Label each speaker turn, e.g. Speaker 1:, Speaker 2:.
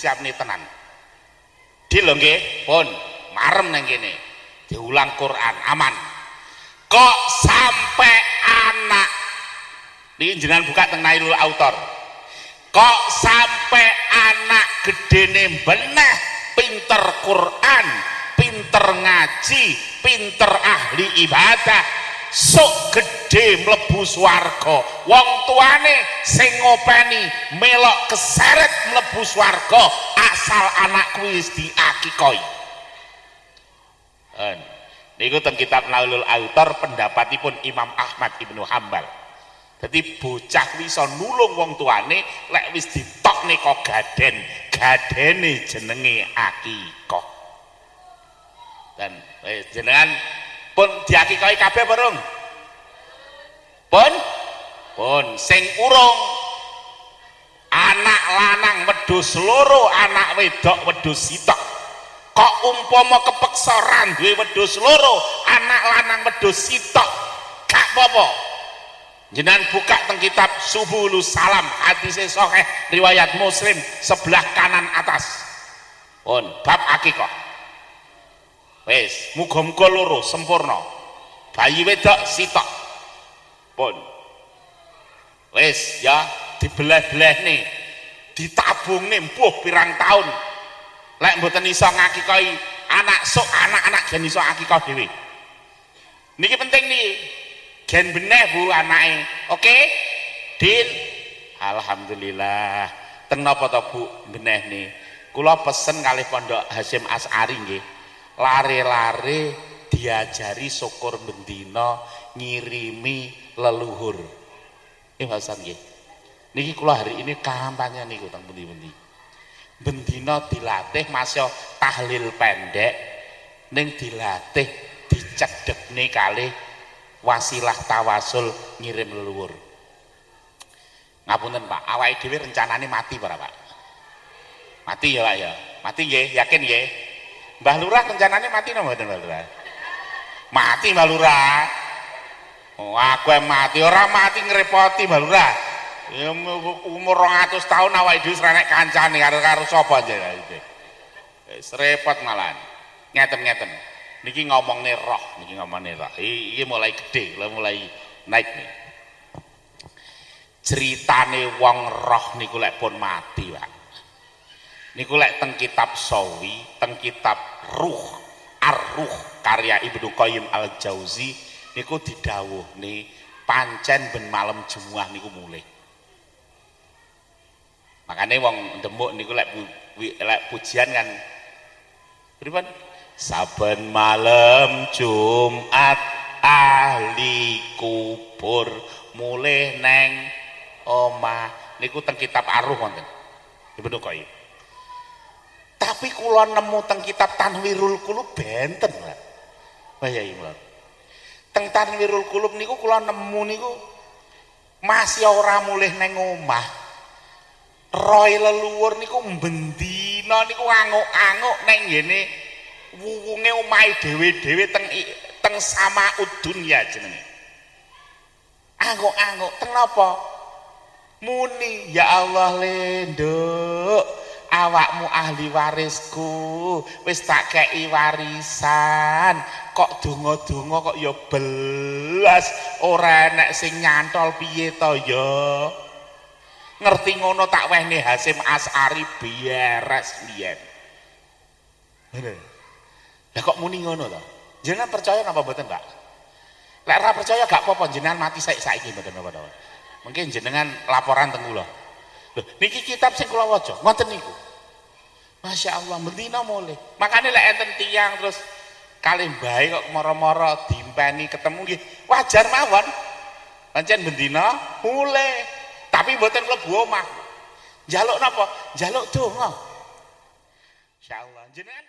Speaker 1: disiapne tenan. Dil lho nggih, pun marem nang kene. Diulang Quran aman. Kok sampai anak niki jenengan buka teng Nailul Autor. Kok sampai anak gedene beneh pinter Quran, pinter ngaji, pinter ahli ibadah, sok gede mlebu swarga. Wong tuane sing ngopeni melok keseret mlebu swarga asal anak kuwi wis diakikoi. Niku teng kitab Nailul Autor pendapatipun Imam Ahmad Ibnu Hambal. Dadi bocah kuwi iso nulung wong tuane lek wis ditokne kok gadene jenenge akikah. Dan jenengan pun diakikahi kabeh bareng. Pun sing urung anak lanang wedhus loro, anak wedok wedhus sitok. Kok umpama kepeksa duwe wedhus loro, anak lanang wedhus sitok, gak apa-apa. Jenengan buka teng kitab Subulus Salam, hadis sahih riwayat Muslim sebelah kanan atas. Pun bab akikah. Wis, muga-muga loro sempurna. Bayi wedok sitok. Pun. Wis ya dibelah-belehne, ditabungne mbuh pirang taun. Lek mboten iso ngakikahi anak sok anak-anak gen iso akikah dhewe. Niki penting nih. Gen beneh Bu anake. Oke? Din. Alhamdulillah. Teng napa to Bu beneh nih? Kula pesen kalih Pondok Hasyim Asy'ari nggih. Lare-lare diajari syukur bendina ngirimi leluhur. Bahasan nggih. Niki kula hari ini kampanye niku teng pundi-pundi. Bendina dilatih masya tahlil pendek ning dilatih dicedhekne kalih wasilah tawasul ngirim leluhur. Ngapunten Pak, awake dhewe rencanane mati para Pak? Mati ya Pak ya? Mati nggih, yakin nggih? Mbah Lurah rencanane mati napa mboten Mbah Lurah? Mati Mbah Lurah. Oh, aku mati, ora mati ngrepoti Mbah Lurah. Ya umur 200 tahun awake dhewe srenek kancane karo sapa jenenge. Wis repot malahan. Ngeten-ngeten. Niki ngomongne roh, niki ngomongne roh. Iki mulai gede, mulai naik nih. Ceritane wong roh niku lek pun mati, Pak. Niku lek teng kitab Sawi, teng kitab Ruh, Ar-Ruh karya Ibnu Qayyim Al-Jauzi niku didhawuhne pancen ben malam Jumat niku mulih. Makanya wong ndemuk niku lek pujian kan pripun? Saben malam Jumat ahli kubur mulih neng omah niku teng kitab Ar-Ruh wonten Ibnu Qayyim. Tapi kula nemu teng kitab Tanwirul Qulub benten, Pak. Bayai mlon. Teng Tanwirul Qulub niku kula nemu niku masih ora mulih neng omah. Roy leluhur niku bendina niku anguk-anguk neng ngene wuwunge omahe dhewe-dhewe teng Samaud Dunya jenenge. Anguk-anguk teng napa? Muni ya Allah lenduk awakmu ahli warisku wis tak kei warisan kok donga-donga kok ya belas ora enek sing nyantol piye to ya. Ngerti ngono tak wehne Hasyim Asy'ari beres biyen. Lah kok muni ngono to? Jenengan percaya napa mboten, Pak? Lek ora percaya gak apa-apa jenengan mati saiki mboten apa-apa. Mungkin jenengan laporan teng kula. Lho, niki kitab sing kula waca, ngoten niku. Masya Allah, mendina mulih. Makane lek enten tiyang terus kalih bae kok moro-moro dimpeni ketemu nggih, wajar mawon. Pancen mendina mulih. Tapi mboten mlebu omah. Njaluk napa? Njaluk donga. Insyaallah jenengan